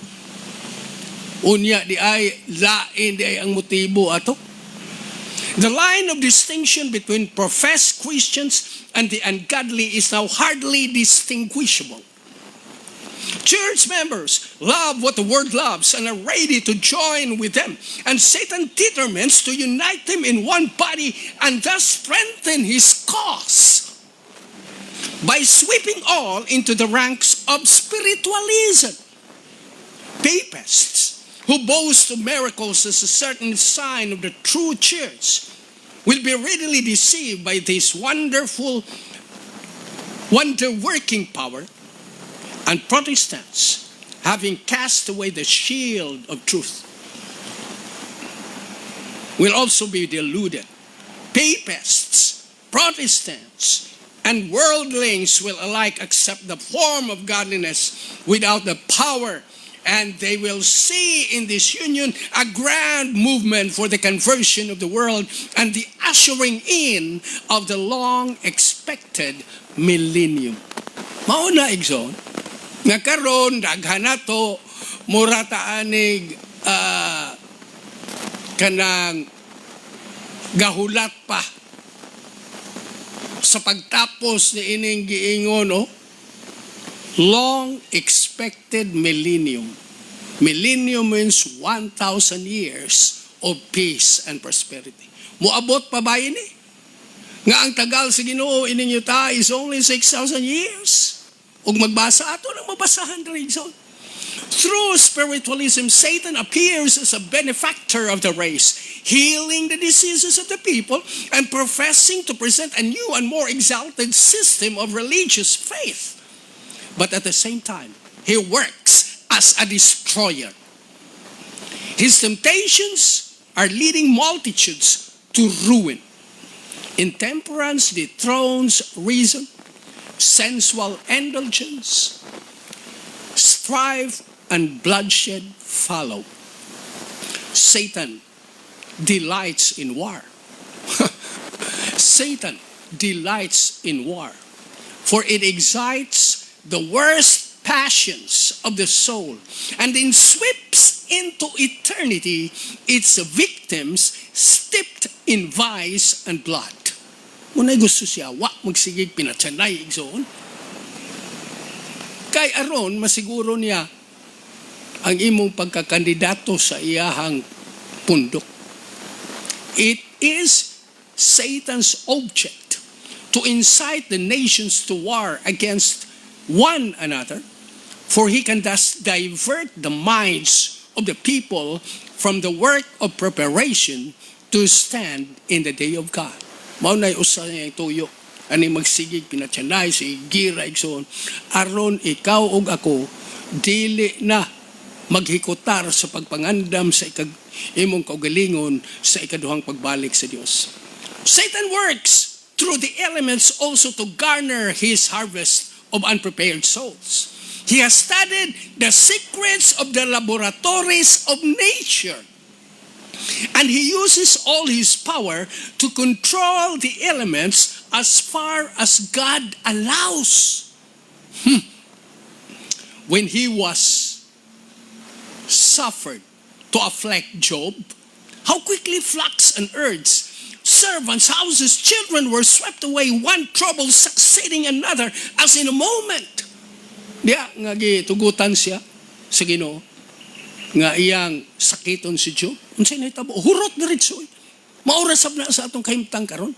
Unya di ay lain di ay ang motibo ato. The line of distinction between professed Christians and the ungodly is now hardly distinguishable. Church members love what the world loves and are ready to join with them. And Satan determines to unite them in one body and thus strengthen his cause by sweeping all into the ranks of spiritualism. Papists who boast of miracles as a certain sign of the true church will be readily deceived by this wonder-working power, and Protestants, having cast away the shield of truth, will also be deluded. Papists, Protestants, and worldlings will alike accept the form of godliness without the power, and they will see in this union a grand movement for the conversion of the world and the ushering in of the long-expected millennium. Mauna igsoon. Nga karon daghan nato mura taanig kanang gahulat pa sa pagtapos ni ining giingon, no? Long expected millennium. Millennium means 1,000 years of peace and prosperity. Muabot pa ba ini? Nga ang tagal sa Ginoo ining yuta is only 6,000 years. Ug magbasa ato nang mabasahan rin so. Through spiritualism, Satan appears as a benefactor of the race, healing the diseases of the people and professing to present a new and more exalted system of religious faith. But at the same time, he works as a destroyer. His temptations are leading multitudes to ruin. Intemperance dethrones reason, sensual indulgence, strife and bloodshed follow. Satan delights in war. Satan delights in war, for it excites the worst passions of the soul and then sweeps into eternity its victims steeped in vice and blood. Muna'y gusto siya, wa magsigig pinatsanay igsoon. Kay aron, masiguro niya ang imong pagkakandidato sa iyahang pundok. It is Satan's object to incite the nations to war against one another, for he can thus divert the minds of the people from the work of preparation to stand in the day of God. Maunay usa niya tuyo ani magsigig pinatsanay si gira igsoon aron ikaw ug ako dili na maghikutar sa pagpangandam sa imong kaugalingon sa ikaduhang pagbalik sa Dios. Satan works through the elements also to garner his harvest of unprepared souls. He has studied the secrets of the laboratories of nature, and he uses all his power to control the elements as far as God allows. When he was suffered to afflict Job, how quickly flocks and herds, servants, houses, children were swept away, one trouble succeeding another as in a moment. Diya nga gitugutan siya sa Ginoo nga iyang sakiton si Job. Unsay nahitabo? Hurot na rin siya. Maurasab na sa atong kahimtang karon.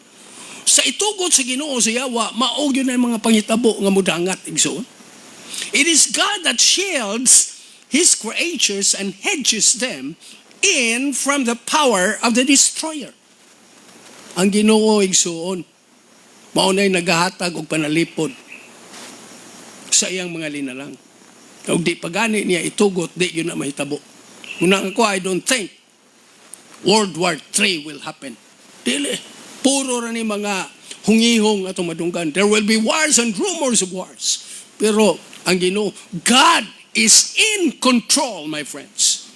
Sa itugot sa Ginoo sa Yawa, maog yun na mga pangitabo nga mudangat igsoon. It is God that shields his creatures and hedges them in from the power of the destroyer. Ang Ginoo igsoon, maunay nagahatag og panalipod sa iyang mga linalang. Kung di pagani niya itugot, di yun na mahitabo. Unang ako, I don't think World War III will happen. Dili. Puro ra ni mga hungihong atong madunggan. There will be wars and rumors of wars. Pero ang Ginoo, God is in control, my friends.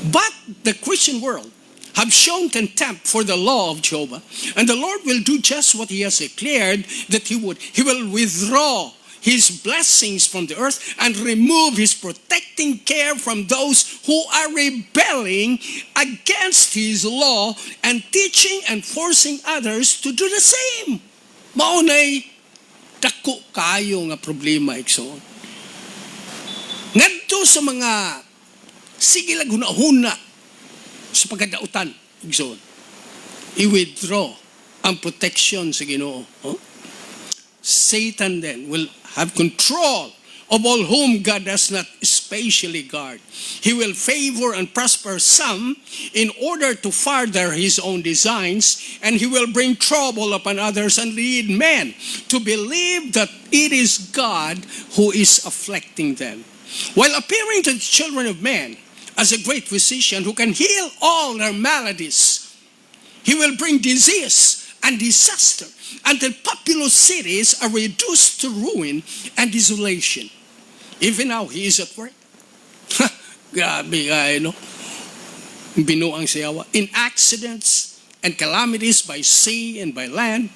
But the Christian world have shown contempt for the law of Jehovah, and the Lord will do just what he has declared that he would. He will withdraw his blessings from the earth and remove his protecting care from those who are rebelling against his law and teaching and forcing others to do the same. Maunay dako kayo nga problema igsoon. Ngadto sa mga sige lang hunahuna sa pagkadautan, igsoon, i-withdraw ang protection sa Ginoo. Satan then will have control of all whom God does not especially guard. He will favor and prosper some in order to further his own designs, and he will bring trouble upon others and lead men to believe that it is God who is afflicting them. While appearing to the children of men as a great physician who can heal all their maladies, he will bring disease and disaster until populous cities are reduced to ruin and desolation. Even now, he is at work. Grabe ka, no? Binuang siyawa. In accidents and calamities by sea and by land,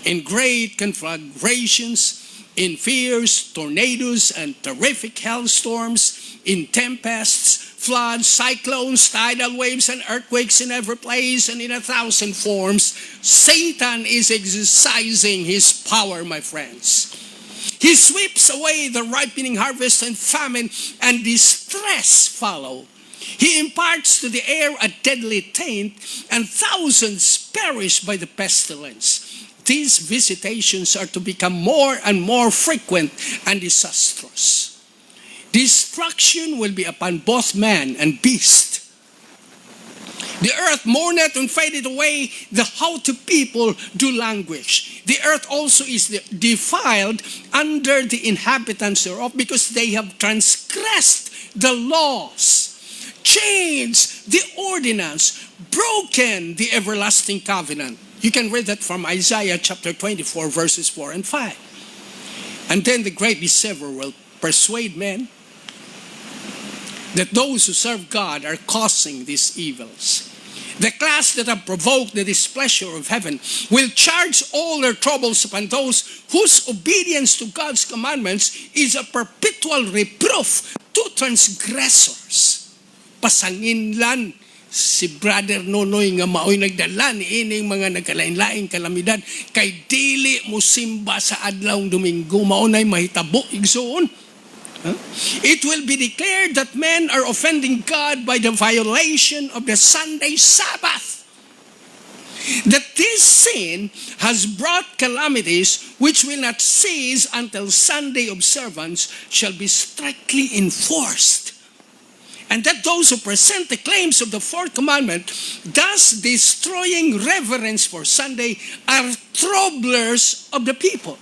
in great conflagrations, in fierce tornadoes and terrific hailstorms, in tempests, floods, cyclones, tidal waves, and earthquakes in every place and in 1,000 forms. Satan is exercising his power, my friends. He sweeps away the ripening harvest, and famine and distress follow. He imparts to the air a deadly taint, and thousands perish by the pestilence. These visitations are to become more and more frequent and disastrous. Destruction will be upon both man and beast. The earth mourneth and fadeth away, the haughty people do languish. The earth also is defiled under the inhabitants thereof, because they have transgressed the laws, changed the ordinance, broken the everlasting covenant. You can read that from Isaiah chapter 24, verses 4 and 5. And then the great deceiver will persuade men that those who serve God are causing these evils. The class that have provoked the displeasure of heaven will charge all their troubles upon those whose obedience to God's commandments is a perpetual reproof to transgressors. Pasanginlan si Brother Nonoy nga maoy nagdala ni ining mga nagkalain-laing kalamidad kay dili mo simba sa adlawng Domingo, maunay mahitabo igsoon. It will be declared that men are offending God by the violation of the Sunday Sabbath. That this sin has brought calamities which will not cease until Sunday observance shall be strictly enforced. And that those who present the claims of the fourth commandment, thus destroying reverence for Sunday, are troublers of the people,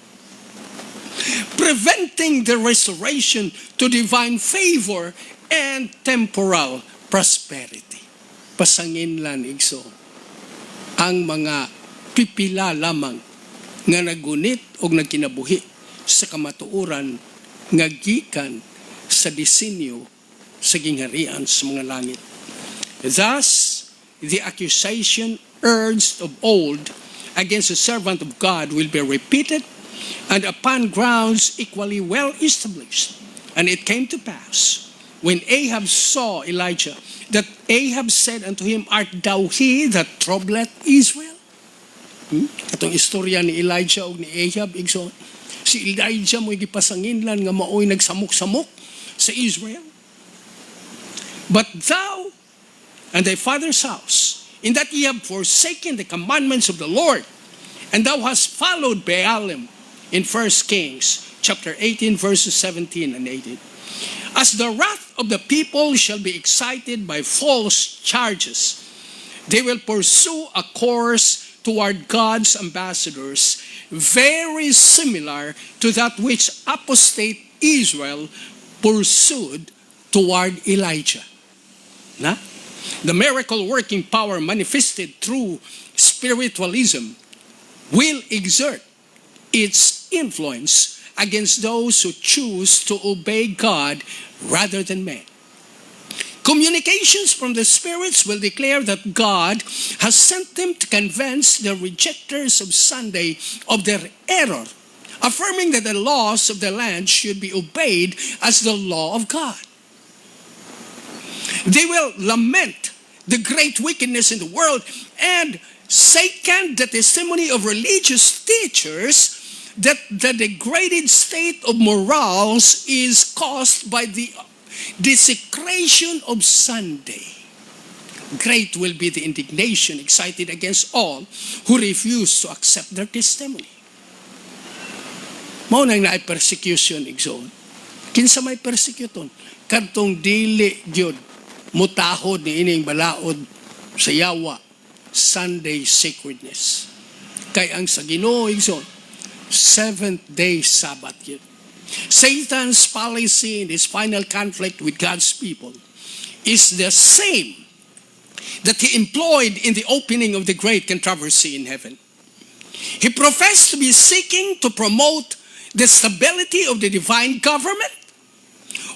preventing the restoration to divine favor and temporal prosperity. Pasangin lang igso, ang mga pipila lamang nga nagunit o nagkinabuhi sa kamatuoran nga gikan sa disenyo sa gingharian sa mga langit. Thus, the accusation urged of old against the servant of God will be repeated, and upon grounds equally well established. And it came to pass, when Ahab saw Elijah, that Ahab said unto him, Art thou he that troubleth Israel? Itong istorya ni Elijah o ni Ahab, igsoon. Si Elijah mo'y gipasanginlan nga maoy nagsamok-samok sa Israel. But thou and thy father's house, in that ye have forsaken the commandments of the Lord, and thou hast followed Baalim, in 1 Kings chapter 18, verses 17 and 18. As the wrath of the people shall be excited by false charges, they will pursue a course toward God's ambassadors very similar to that which apostate Israel pursued toward Elijah. Na? The miracle-working power manifested through spiritualism will exert its influence against those who choose to obey God rather than men. Communications from the spirits will declare that God has sent them to convince the rejectors of Sunday of their error, affirming that the laws of the land should be obeyed as the law of God. They will lament the great wickedness in the world and second the testimony of religious teachers that the degraded state of morals is caused by the desecration of Sunday. Great will be the indignation excited against all who refuse to accept their testimony. Mao nang naay persecution igsoon. Kinsa may persecuton? Kadtong dili gyud mutahod ni ining balaod sa yawa Sunday sacredness. Kay ang sa Ginoo igsoon, seventh-day Sabbath yun. Satan's policy in his final conflict with God's people is the same that he employed in the opening of the great controversy in heaven. He professed to be seeking to promote the stability of the divine government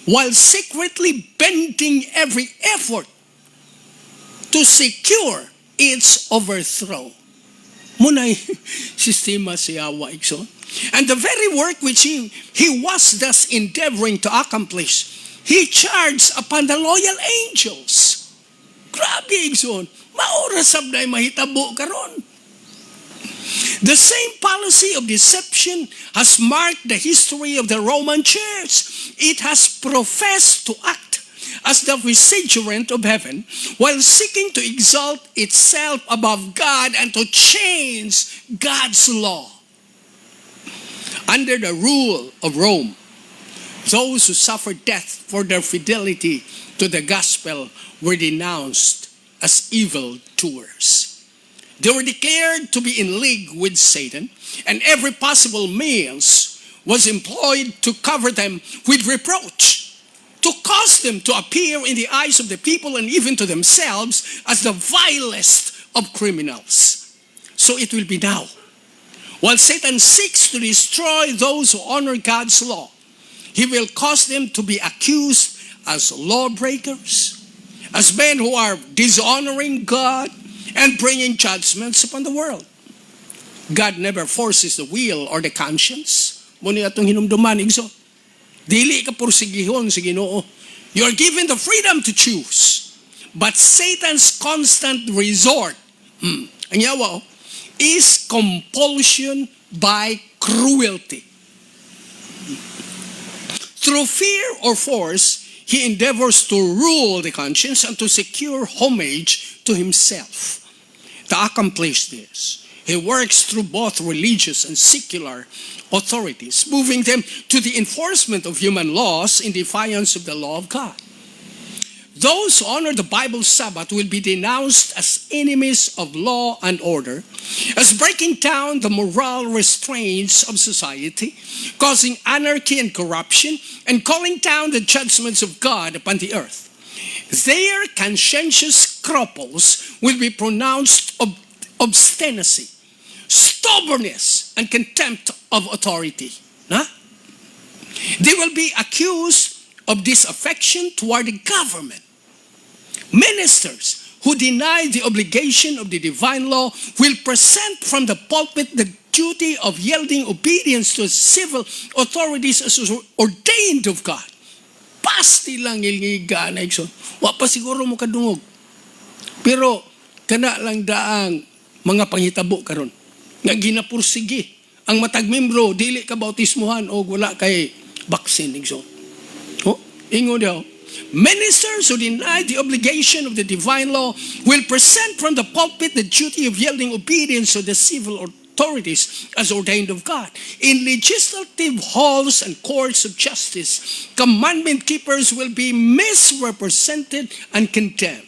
while secretly bending every effort to secure its overthrow. Munay sistema si Yahweh, igsoon. And the very work which he was thus endeavoring to accomplish, he charged upon the loyal angels. Grabe, igsoon. Maurasab na mahitabo karon. The same policy of deception has marked the history of the Roman Church. It has professed to act as the vicegerent of heaven while seeking to exalt itself above God and to change God's law. Under the rule of Rome, those who suffered death for their fidelity to the gospel were denounced as evildoers. They were declared to be in league with Satan, and every possible means was employed to cover them with reproach, to cause them to appear in the eyes of the people and even to themselves as the vilest of criminals. So it will be now. While Satan seeks to destroy those who honor God's law, he will cause them to be accused as lawbreakers, as men who are dishonoring God and bringing judgments upon the world. God never forces the will or the conscience. Muna itong hinumduman, igso. Dili ka porsigihon sa Ginoo. You are given the freedom to choose. But Satan's constant resort, anyawa, is compulsion by cruelty. Through fear or force, he endeavors to rule the conscience and to secure homage to himself. To accomplish this, he works through both religious and secular authorities, moving them to the enforcement of human laws in defiance of the law of God. Those who honor the Bible Sabbath will be denounced as enemies of law and order, as breaking down the moral restraints of society, causing anarchy and corruption, and calling down the judgments of God upon the earth. Their conscientious scruples will be pronounced obstinacy, stubbornness, and contempt of authority. They will be accused of disaffection toward the government. Ministers who deny the obligation of the divine law will present from the pulpit the duty of yielding obedience to civil authorities as ordained of God. Pasti lang ilngiga na igsoon. Wa pa siguro mo kadungog. Pero kana lang daang mga panghitabo karon nga ginapursige ang matag membro dili ka bautismuhan o wala kay vaccine igsoon. Ingon daw, ministers who deny the obligation of the divine law will present from the pulpit the duty of yielding obedience to the civil authorities as ordained of God. In legislative halls and courts of justice, commandment keepers will be misrepresented and condemned.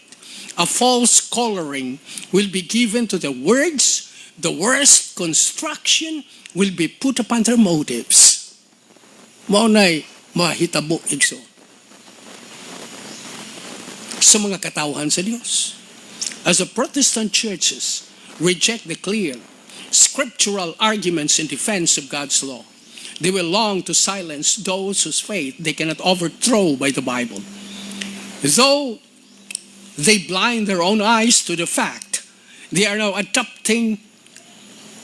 A false coloring will be given to the words. The worst construction will be put upon their motives. Maunay mahitabo igsoon sa mga katauhan sa Diyos. As the Protestant churches reject the clear scriptural arguments in defense of God's law, they will long to silence those whose faith they cannot overthrow by the Bible. Though they blind their own eyes to the fact, they are now adopting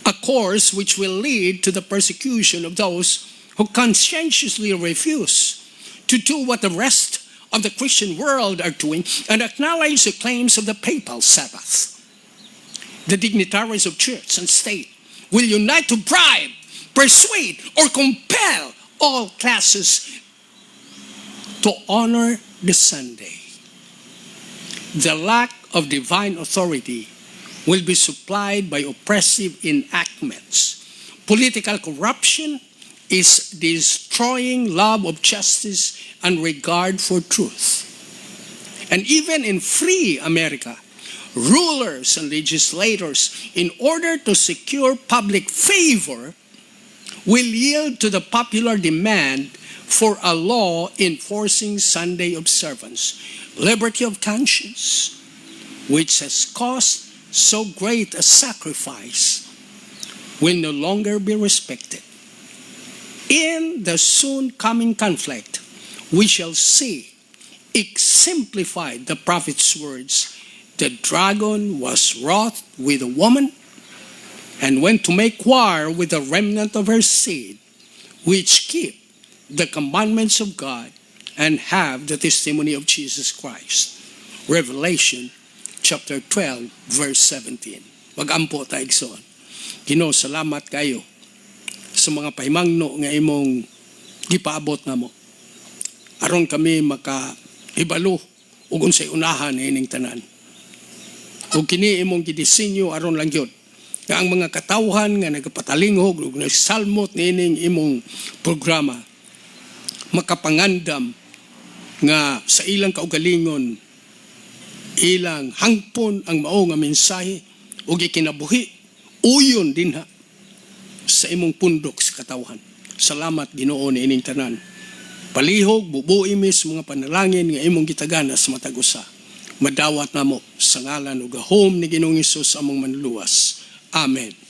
a course which will lead to the persecution of those who conscientiously refuse to do what the rest of the Christian world are doing and acknowledge the claims of the papal Sabbath. The dignitaries of church and state will unite to bribe, persuade, or compel all classes to honor the Sunday. The lack of divine authority will be supplied by oppressive enactments. Political corruption is destroying love of justice and regard for truth. And even in free America, rulers and legislators, in order to secure public favor, will yield to the popular demand for a law enforcing Sunday observance. Liberty of conscience, which has cost so great a sacrifice, will no longer be respected. In the soon coming conflict, we shall see exemplified the prophet's words, the dragon was wroth with the woman and went to make war with the remnant of her seed, which keep the commandments of God and have the testimony of Jesus Christ. Revelation chapter 12, verse 17. Mag-ampo tayo igsoon. Ginoo, salamat kayo sa mga pahimangno nga imong gipaabot na mo. Aron kami makaibalo ug unsay unahan ining tanan. Ug kini imong gidisenyo aron lang gyud nga ang mga katawhan nga nagpatalingog ug nagsalmot niining imong programa makapangandam nga sa ilang kaugalingon ilang hangpon ang mao nga mensahe ug ikinabuhi uyon dinha sa imong pundok sa katawhan. Salamat Ginoo niining tanan. Palihog bubuhi mis mga panalangin nga imong gitagana sa matag usa. Madawat namo sa ngalan ug gahom ni Ginoong Hesus among manluwas. Amen.